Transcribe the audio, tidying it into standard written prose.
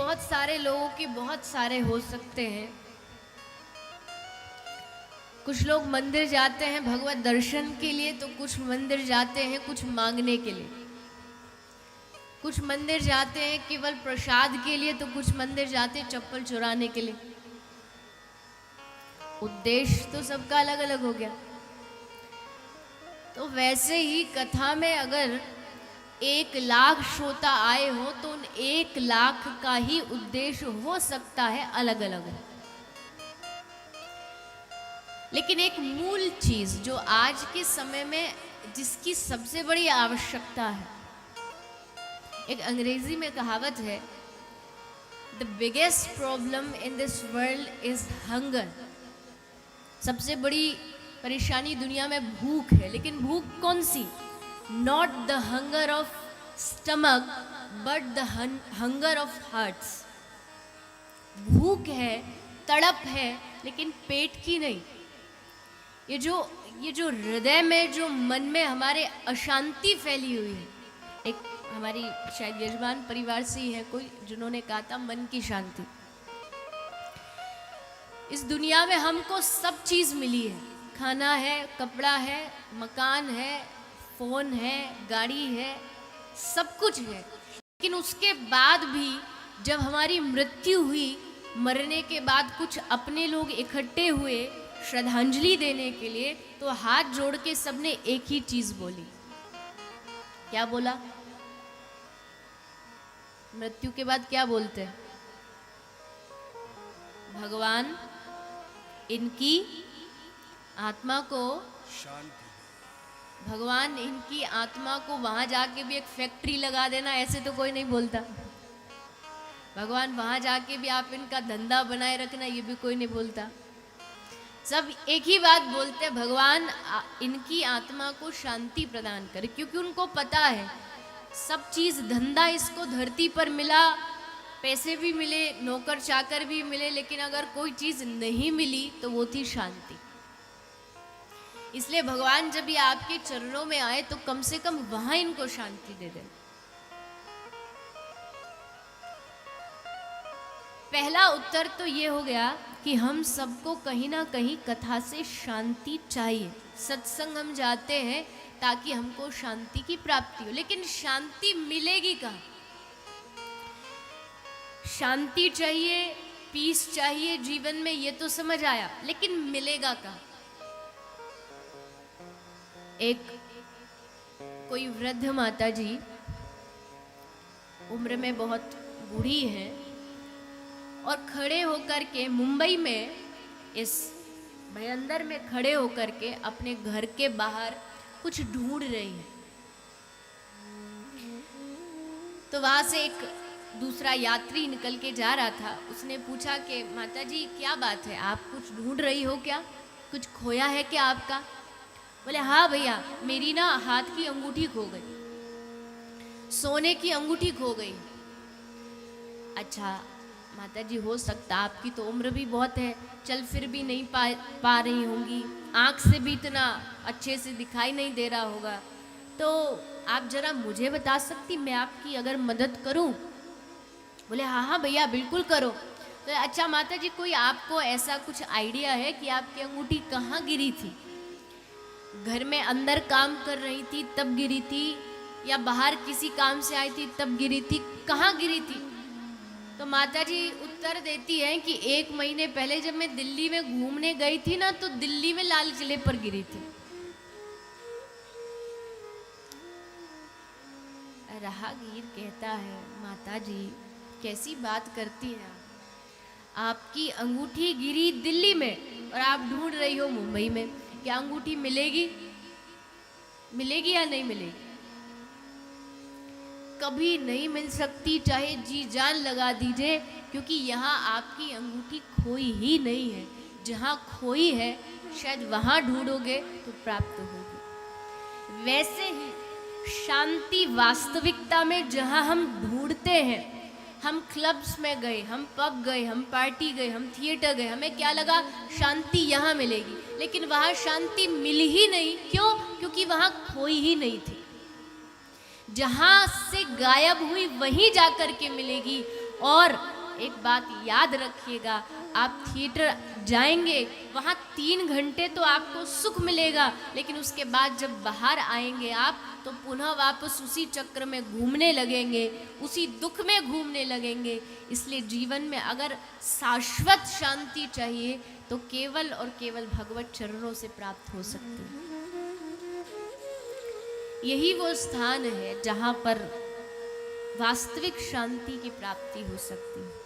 बहुत सारे लोगों के बहुत सारे हो सकते हैं। कुछ लोग मंदिर जाते हैं भगवत दर्शन के लिए, तो कुछ मंदिर जाते हैं कुछ मांगने के लिए। कुछ मंदिर जाते हैं केवल प्रसाद के लिए, तो कुछ मंदिर जाते हैं चप्पल चुराने के लिए। उद्देश्य तो सबका अलग अलग हो गया। तो वैसे ही कथा में अगर 1,00,000 श्रोता आए हो तो उन 1,00,000 का ही उद्देश्य हो सकता है अलग अलग है। लेकिन एक मूल चीज जो आज के समय में जिसकी सबसे बड़ी आवश्यकता है, एक अंग्रेजी में कहावत है, the biggest problem in this world is hunger. सबसे बड़ी परेशानी दुनिया में भूख है। लेकिन भूख कौन सी? Not the hunger of stomach but the hunger of hearts. भूख है, तड़प है, लेकिन पेट की नहीं। ये जो हृदय में, जो मन में हमारे अशांति फैली हुई है। एक हमारी शायद यजमान परिवार से ही है कोई जिन्होंने कहा था मन की शांति। इस दुनिया में हमको सब चीज मिली है, खाना है, कपड़ा है, मकान है, फोन है, गाड़ी है, सब कुछ है। लेकिन उसके बाद भी जब हमारी मृत्यु हुई, मरने के बाद कुछ अपने लोग इकट्ठे हुए श्रद्धांजलि देने के लिए, तो हाथ जोड़ के सबने एक ही चीज बोली। क्या बोला? मृत्यु के बाद क्या बोलते हैं? भगवान इनकी आत्मा को शांति, भगवान इनकी आत्मा को वहां जाके भी एक फैक्ट्री लगा देना, ऐसे तो कोई नहीं बोलता। भगवान वहां जाके भी आप इनका धंधा बनाए रखना, ये भी कोई नहीं बोलता। सब एक ही बात बोलते हैं, भगवान इनकी आत्मा को शांति प्रदान करे। क्योंकि उनको पता है सब चीज, धंधा इसको धरती पर मिला, पैसे भी मिले, नौकर चाकर भी मिले, लेकिन अगर कोई चीज नहीं मिली तो वो थी शांति। इसलिए भगवान जब ये आपके चरणों में आए तो कम से कम वहां इनको शांति दे दें। पहला उत्तर तो ये हो गया कि हम सबको कहीं ना कहीं कथा से शांति चाहिए। सत्संग हम जाते हैं ताकि हमको शांति की प्राप्ति हो। लेकिन शांति मिलेगी कहाँ? शांति चाहिए, पीस चाहिए जीवन में, ये तो समझ आया, लेकिन मिलेगा कहाँ? एक कोई वृद्ध माता जी उम्र में बहुत बूढ़ी हैं और खड़े होकर के मुंबई में इस भयंदर में खड़े होकर के अपने घर के बाहर कुछ ढूंढ रही है। तो वहां से एक दूसरा यात्री निकल के जा रहा था। उसने पूछा कि माता जी क्या बात है, आप कुछ ढूंढ रही हो क्या? कुछ खोया है क्या आपका? बोले हाँ भैया, मेरी ना हाथ की अंगूठी खो गई, सोने की अंगूठी खो गई। अच्छा माता जी, हो सकता आपकी तो उम्र भी बहुत है, चल फिर भी नहीं पा रही होंगी, आँख से भी इतना अच्छे से दिखाई नहीं दे रहा होगा, तो आप जरा मुझे बता सकती, मैं आपकी अगर मदद करूं? बोले हाँ हाँ भैया बिल्कुल करो। तो अच्छा माता जी, कोई आपको ऐसा कुछ आइडिया है कि आपकी अंगूठी कहाँ गिरी थी? घर में अंदर काम कर रही थी तब गिरी थी, या बाहर किसी काम से आई थी तब गिरी थी, कहाँ गिरी थी? तो माता जी उत्तर देती हैं कि 1 महीने पहले जब मैं दिल्ली में घूमने गई थी ना, तो दिल्ली में लाल किले पर गिरी थी। राहगीर कहता है माता जी कैसी बात करती हैं आपकी अंगूठी गिरी दिल्ली में और आप ढूंढ रही हो मुंबई में। क्या अंगूठी मिलेगी? मिलेगी या नहीं मिलेगी? कभी नहीं मिल सकती, चाहे जी जान लगा दीजिए, क्योंकि यहाँ आपकी अंगूठी खोई ही नहीं है। जहाँ खोई है शायद वहाँ ढूंढोगे तो प्राप्त होगी। वैसे ही शांति वास्तविकता में जहाँ हम ढूंढते हैं, हम क्लब्स में गए, हम पब गए, हम पार्टी गए, हम थिएटर गए, हमें क्या लगा शांति यहाँ मिलेगी, लेकिन वहाँ शांति मिली ही नहीं। क्यों? क्योंकि वहाँ खोई ही नहीं थी। जहाँ से गायब हुई वहीं जाकर के मिलेगी। और एक बात याद रखिएगा, आप थिएटर जाएंगे वहाँ 3 घंटे तो आपको सुख मिलेगा, लेकिन उसके बाद जब बाहर आएंगे आप तो पुनः वापस उसी चक्र में घूमने लगेंगे, उसी दुख में घूमने लगेंगे। इसलिए जीवन में अगर शाश्वत शांति चाहिए तो केवल और केवल भगवत चरणों से प्राप्त हो सकती है। यही वो स्थान है जहाँ पर वास्तविक शांति की प्राप्ति हो सकती है।